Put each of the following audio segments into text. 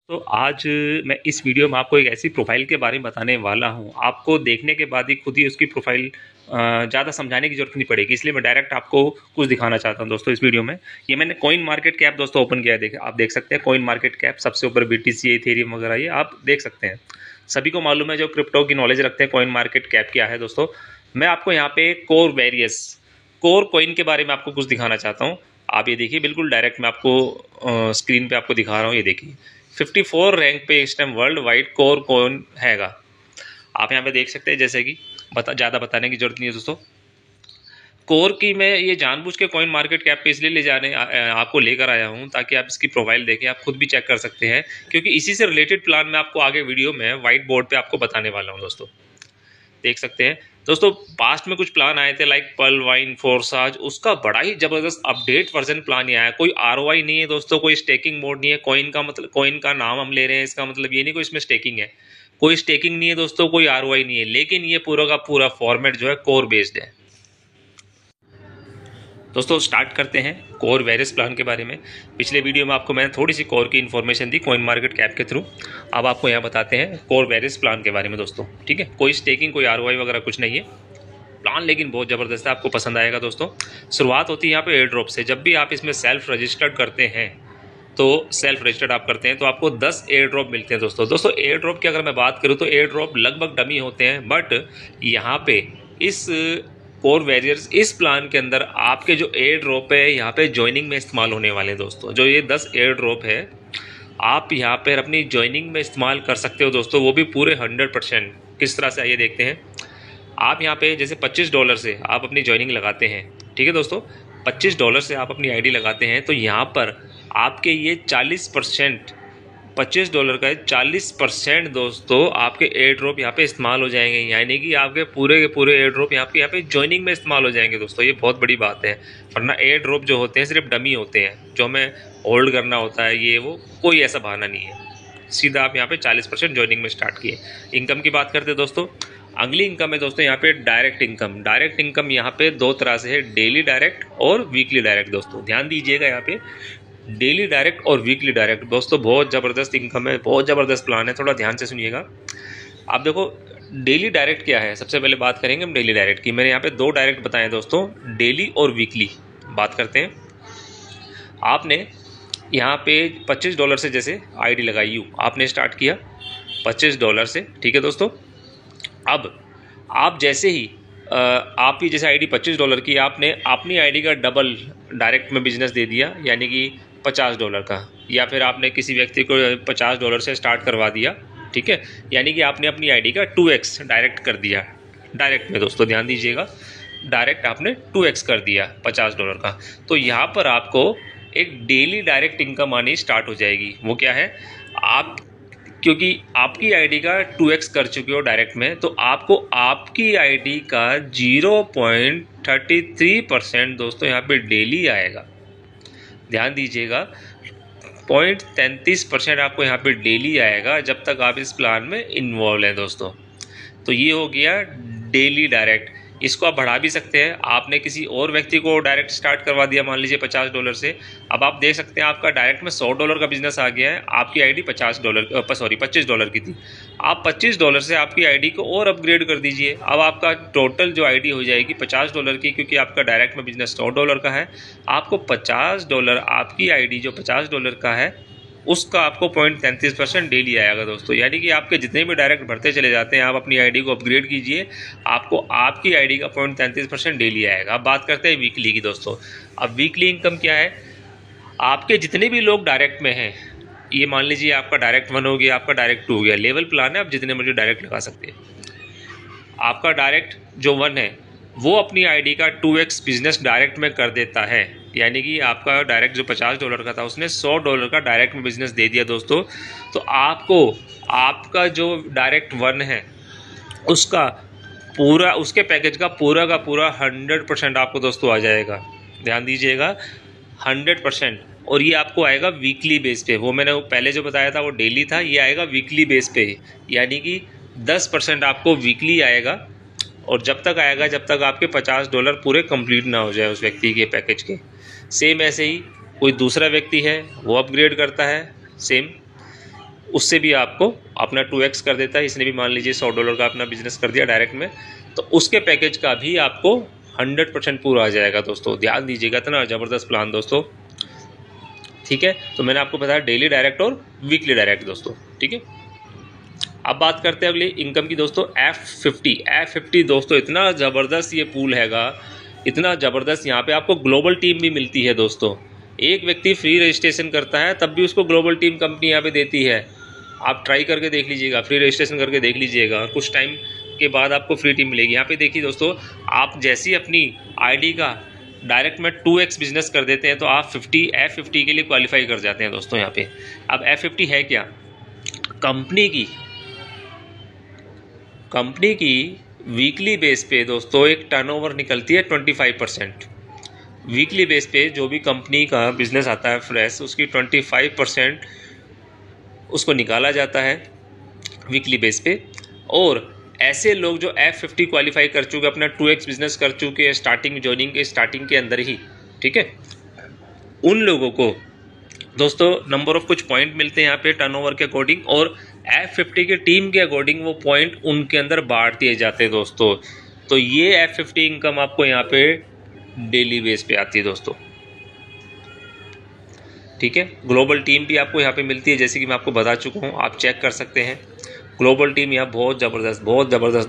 तो आज मैं इस वीडियो में आपको एक ऐसी प्रोफ़ाइल के बारे में बताने वाला हूँ, आपको देखने के बाद ही खुद ही उसकी प्रोफ़ाइल ज़्यादा समझाने की ज़रूरत नहीं पड़ेगी, इसलिए मैं डायरेक्ट आपको कुछ दिखाना चाहता हूँ दोस्तों इस वीडियो में। ये मैंने कॉइन मार्केट कैप दोस्तों ओपन किया है, आप देख सकते हैं कॉइन मार्केट कैप सबसे ऊपर BTC, इथेरियम वगैरह ये आप देख सकते हैं। सभी को मालूम है जो क्रिप्टो की नॉलेज रखते हैं कॉइन मार्केट कैप क्या है दोस्तों। मैं आपको यहाँ पे कोर कॉइन के बारे में आपको कुछ दिखाना चाहता हूँ। आप ये देखिए बिल्कुल डायरेक्ट मैं आपको स्क्रीन पे आपको दिखा रहा हूँ, ये देखिए 54 रैंक पे इस time world wide core coin हैगा। आप यहाँ पे देख सकते हैं, जैसे कि ज़्यादा बताने की जरूरत नहीं है दोस्तों। कोर की मैं ये जानबूझ के कॉइन मार्केट कैप पे इसलिए आपको लेकर आया हूँ ताकि आप इसकी प्रोफाइल देखें, आप खुद भी चेक कर सकते हैं, क्योंकि इसी से रिलेटेड प्लान मैं आपको आगे वीडियो में व्हाइट बोर्ड पे आपको बताने वाला हूँ दोस्तों। देख सकते हैं दोस्तों, पास्ट में कुछ प्लान आए थे लाइक पर्ल वाइन फोर्साज, उसका बड़ा ही ज़बरदस्त अपडेट वर्जन प्लान ही आया। कोई ROI नहीं है दोस्तों, कोई स्टेकिंग मोड नहीं है। कॉइन का मतलब, कॉइन का नाम हम ले रहे हैं, इसका मतलब ये नहीं कोई इसमें स्टेकिंग है। कोई स्टेकिंग नहीं है दोस्तों, कोई ROI नहीं है, लेकिन ये पूरा का पूरा फॉर्मेट जो है कोर बेस्ड है दोस्तों। स्टार्ट करते हैं कोर वेरियस प्लान के बारे में। पिछले वीडियो में आपको मैंने थोड़ी सी कोर की इन्फॉर्मेशन दी कॉइन मार्केट कैप के थ्रू, अब आपको यहाँ बताते हैं कोर वेरियस प्लान के बारे में दोस्तों। ठीक है, कोई स्टेकिंग, कोई ROI वगैरह कुछ नहीं है प्लान, लेकिन बहुत ज़बरदस्त है, आपको पसंद आएगा दोस्तों। शुरुआत होती है यहाँ पे एयर ड्रॉप से। जब भी आप इसमें सेल्फ रजिस्टर्ड करते हैं तो सेल्फ रजिस्टर्ड आप करते हैं तो आपको 10 एयर ड्रॉप मिलते हैं दोस्तों। एयर ड्रॉप की अगर मैं बात करूँ तो एयर ड्रॉप लगभग डमी होते हैं, बट यहाँ पे इस कोर वॉरियर्स इस प्लान के अंदर आपके जो एयर ड्रॉप है यहाँ पे ज्वाइनिंग में इस्तेमाल होने वाले हैं दोस्तों। जो ये 10 एयर ड्रॉप है आप यहाँ पर अपनी ज्वाइनिंग में इस्तेमाल कर सकते हो दोस्तों, वो भी पूरे 100%। किस तरह से आइए देखते हैं। आप यहाँ पे जैसे $25 से आप अपनी ज्वाइनिंग लगाते हैं, ठीक है दोस्तों, $25 से आप अपनी ID लगाते हैं तो यहाँ पर आपके ये 40%, $25 का 40% दोस्तों आपके एयर ड्रॉप यहाँ पे इस्तेमाल हो जाएंगे। यानी कि आपके पूरे के पूरे एयर ड्रॉप यहाँ पे ज्वाइनिंग में इस्तेमाल हो जाएंगे दोस्तों। ये बहुत बड़ी बात है, वरना एयर ड्रॉप जो होते हैं सिर्फ डमी होते हैं, जो हमें होल्ड करना होता है, ये वो कोई ऐसा बहाना नहीं है। सीधा आप यहाँ पे 40% ज्वाइनिंग में स्टार्ट किए। इनकम की बात करते हैं दोस्तों। अगली इनकम है दोस्तों यहाँ पे डायरेक्ट इनकम। डायरेक्ट इनकम यहाँ पे दो तरह से है, डेली डायरेक्ट और वीकली डायरेक्ट दोस्तों। ध्यान दीजिएगा, यहाँ पे डेली डायरेक्ट और वीकली डायरेक्ट दोस्तों बहुत ज़बरदस्त इनकम है, बहुत ज़बरदस्त प्लान है, थोड़ा ध्यान से सुनिएगा। आप देखो डेली डायरेक्ट क्या है, सबसे पहले बात करेंगे हम डेली डायरेक्ट की। मैंने यहाँ पे 2 डायरेक्ट बताए दोस्तों, डेली और वीकली। बात करते हैं, आपने यहाँ पे $25 से जैसे ID लगाई, आपने स्टार्ट किया $25 से, ठीक है दोस्तों। अब आप जैसे ही आपकी जैसे ID $25 की, आपने अपनी ID का डबल डायरेक्ट में बिजनेस दे दिया, यानी कि $50 का, या फिर आपने किसी व्यक्ति को $50 से स्टार्ट करवा दिया, ठीक है, यानी कि आपने अपनी ID का 2x डायरेक्ट कर दिया। डायरेक्ट में दोस्तों ध्यान दीजिएगा, डायरेक्ट आपने 2x कर दिया $50 का, तो यहाँ पर आपको एक डेली डायरेक्ट इनकम आनी स्टार्ट हो जाएगी। वो क्या है, आप क्योंकि आपकी ID का 2x कर चुके हो डायरेक्ट में, तो आपको आपकी ID का 0.33% दोस्तों यहाँ पे डेली आएगा। ध्यान दीजिएगा, 0.33% आपको यहाँ पे डेली आएगा जब तक आप इस प्लान में इन्वॉल्व हैं दोस्तों। तो ये हो गया डेली डायरेक्ट। इसको आप बढ़ा भी सकते हैं। आपने किसी और व्यक्ति को डायरेक्ट स्टार्ट करवा दिया, मान लीजिए $50 से, अब आप देख सकते हैं आपका डायरेक्ट में $100 का बिजनेस आ गया है। आपकी ID $25 की थी, आप $25 से आपकी ID को और अपग्रेड कर दीजिए। अब आपका टोटल जो ID हो जाएगी $50 की, क्योंकि आपका डायरेक्ट में बिजनेस $100 का है। आपको $50 आपकी ID जो $50 का है उसका आपको 0.33% डेली आएगा दोस्तों। यानी कि आपके जितने भी डायरेक्ट बढ़ते चले जाते हैं, आप अपनी ID को अपग्रेड कीजिए, आपको आपकी ID का 0.33% डेली आएगा। अब बात करते हैं वीकली की दोस्तों। अब वीकली इनकम क्या है, आपके जितने भी लोग डायरेक्ट में हैं, ये मान लीजिए आपका डायरेक्ट 1 हो गया, आपका डायरेक्ट 2 हो गया, लेवल प्लान है, आप जितने मर्जी डायरेक्ट लगा सकते हैं। आपका डायरेक्ट जो 1 है वो अपनी ID का 2x बिजनेस डायरेक्ट में कर देता है, यानी कि आपका डायरेक्ट जो $50 का था उसने $100 का डायरेक्ट में बिजनेस दे दिया दोस्तों। तो आपको आपका जो डायरेक्ट 1 है उसका पूरा, उसके पैकेज का पूरा 100% आपको दोस्तों आ जाएगा। ध्यान दीजिएगा, 100%। और ये आपको आएगा वीकली बेस पे। वो मैंने पहले जो बताया था वो डेली था, ये आएगा वीकली बेस पे, यानी कि 10% आपको वीकली आएगा। और जब तक आएगा जब तक आपके $50 पूरे कंप्लीट ना हो जाए उस व्यक्ति के पैकेज के। सेम ऐसे ही कोई दूसरा व्यक्ति है वो अपग्रेड करता है, सेम उससे भी आपको अपना 2x कर देता है। इसने भी मान लीजिए $100 का अपना बिजनेस कर दिया डायरेक्ट में, तो उसके पैकेज का भी आपको 100% पूरा आ जाएगा दोस्तों। ध्यान दीजिएगा, इतना ज़बरदस्त प्लान दोस्तों, ठीक है। तो मैंने आपको बताया डेली डायरेक्ट और वीकली डायरेक्ट दोस्तों, ठीक है। अब बात करते हैं अगली इनकम की दोस्तों, F50 दोस्तों, इतना ज़बरदस्त ये पूल हैगा, इतना ज़बरदस्त। यहाँ पे आपको ग्लोबल टीम भी मिलती है दोस्तों। एक व्यक्ति फ्री रजिस्ट्रेशन करता है तब भी उसको ग्लोबल टीम कंपनी यहाँ पे देती है। आप ट्राई करके देख लीजिएगा, फ्री रजिस्ट्रेशन करके देख लीजिएगा, कुछ टाइम के बाद आपको फ्री टीम मिलेगी। यहाँ पे देखिए दोस्तों, आप जैसी अपनी आईडी का डायरेक्ट में 2x बिजनेस कर देते हैं तो आप F50 के लिए क्वालिफाई कर जाते हैं दोस्तों। यहाँ पे अब F50 है क्या, कंपनी की वीकली बेस पे दोस्तों एक टर्नओवर निकलती है 25%। वीकली बेस पे जो भी कंपनी का बिजनेस आता है फ्रेश, उसकी 25% उसको निकाला जाता है वीकली बेस पे। और ऐसे लोग जो F50 क्वालिफाई कर चुके, अपना 2x बिजनेस कर चुके स्टार्टिंग जॉइनिंग के स्टार्टिंग के अंदर ही, ठीक है, उन लोगों को दोस्तों नंबर ऑफ कुछ पॉइंट मिलते हैं यहाँ पे टर्नओवर के अकॉर्डिंग, और F50 के टीम के अकॉर्डिंग वो पॉइंट उनके अंदर बांट दिए जाते हैं दोस्तों। तो ये F50 इनकम आपको यहाँ पे डेली बेस पे आती है दोस्तों, ठीक है। ग्लोबल टीम भी आपको यहाँ पे मिलती है, जैसे कि मैं आपको बता चुका हूँ, आप चेक कर सकते हैं। ग्लोबल टीम यहाँ बहुत ज़बरदस्त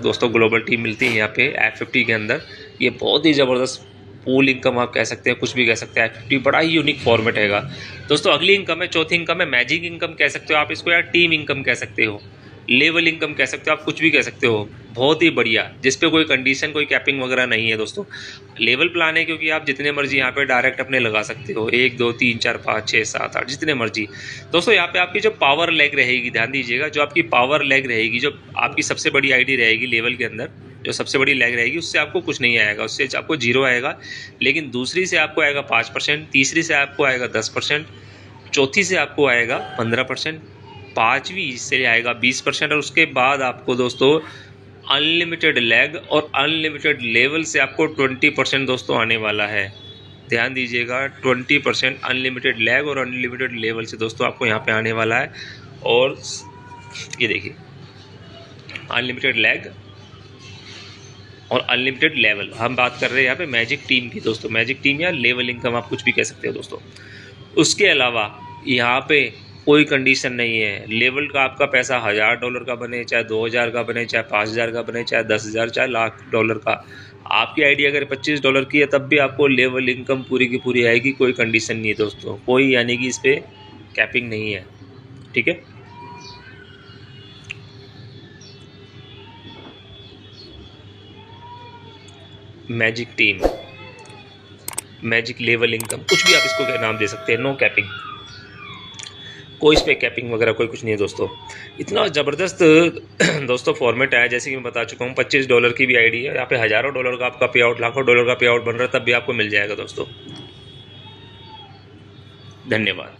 दोस्तों ग्लोबल टीम मिलती है यहाँ पे F50 के अंदर। ये बहुत ही ज़बरदस्त पूल इनकम आप कह सकते हैं, कुछ भी कह सकते हैं। F50 बड़ा ही यूनिक फॉर्मेट हैगा दोस्तों। अगली इनकम है, चौथी इनकम है मैजिक इनकम कह सकते हो आप इसको, या टीम इनकम कह सकते हो, लेवल इनकम कह सकते हो आप, कुछ भी कह सकते हो। बहुत ही बढ़िया, जिस पे कोई कंडीशन, कोई कैपिंग वगैरह नहीं है दोस्तों। लेवल प्लान है क्योंकि आप जितने मर्जी यहाँ पे डायरेक्ट अपने लगा सकते हो, 1 2 3 4 5 6 7 8 जितने मर्जी दोस्तों। यहाँ पे आपकी जो पावर लेग रहेगी, ध्यान दीजिएगा, जो आपकी पावर लेग रहेगी, जो आपकी सबसे बड़ी आईडी रहेगी लेवल के अंदर, जो सबसे बड़ी लेग रहेगी, उससे आपको कुछ नहीं आएगा, उससे आपको 0 आएगा। लेकिन दूसरी से आपको आएगा 5%, तीसरी से आपको आएगा 10%, चौथी से आपको आएगा 15%, पाँचवीं से आएगा 20%, और उसके बाद आपको दोस्तों अनलिमिटेड लेग और अनलिमिटेड लेवल से आपको 20% दोस्तों आने वाला है। ध्यान दीजिएगा, 20% अनलिमिटेड लेग और अनलिमिटेड लेवल से दोस्तों आपको यहाँ पे आने वाला है। और ये देखिए, अनलिमिटेड लेग और अनलिमिटेड लेवल, हम बात कर रहे हैं यहाँ पे मैजिक टीम की दोस्तों। मैजिक टीम या लेवल इनकम आप कुछ भी कह सकते हो दोस्तों। उसके अलावा यहाँ पे कोई कंडीशन नहीं है। लेवल का आपका पैसा $1000 का बने, चाहे 2000 का बने, चाहे 5000 का बने, चाहे 10,000, चाहे $1,00,000 का। आपकी आईडी अगर $25 की है तब भी आपको लेवल इनकम पूरी की पूरी आएगी, कोई कंडीशन नहीं है दोस्तों, कोई यानी कि इस पर कैपिंग नहीं है, ठीक है। Magic team, magic level income, कुछ भी आप इसको क्या नाम दे सकते हैं, नो कैपिंग, कोई इस पर कैपिंग वगैरह कोई कुछ नहीं है दोस्तों। इतना ज़बरदस्त दोस्तों फॉर्मेट है, जैसे कि मैं बता चुका हूँ। $25 की भी आईडी है, यहाँ पे हज़ारों डॉलर का आपका पे आउट, लाखों डॉलर का पे आउट बन रहा है, तब भी आपको मिल जाएगा दोस्तों। धन्यवाद।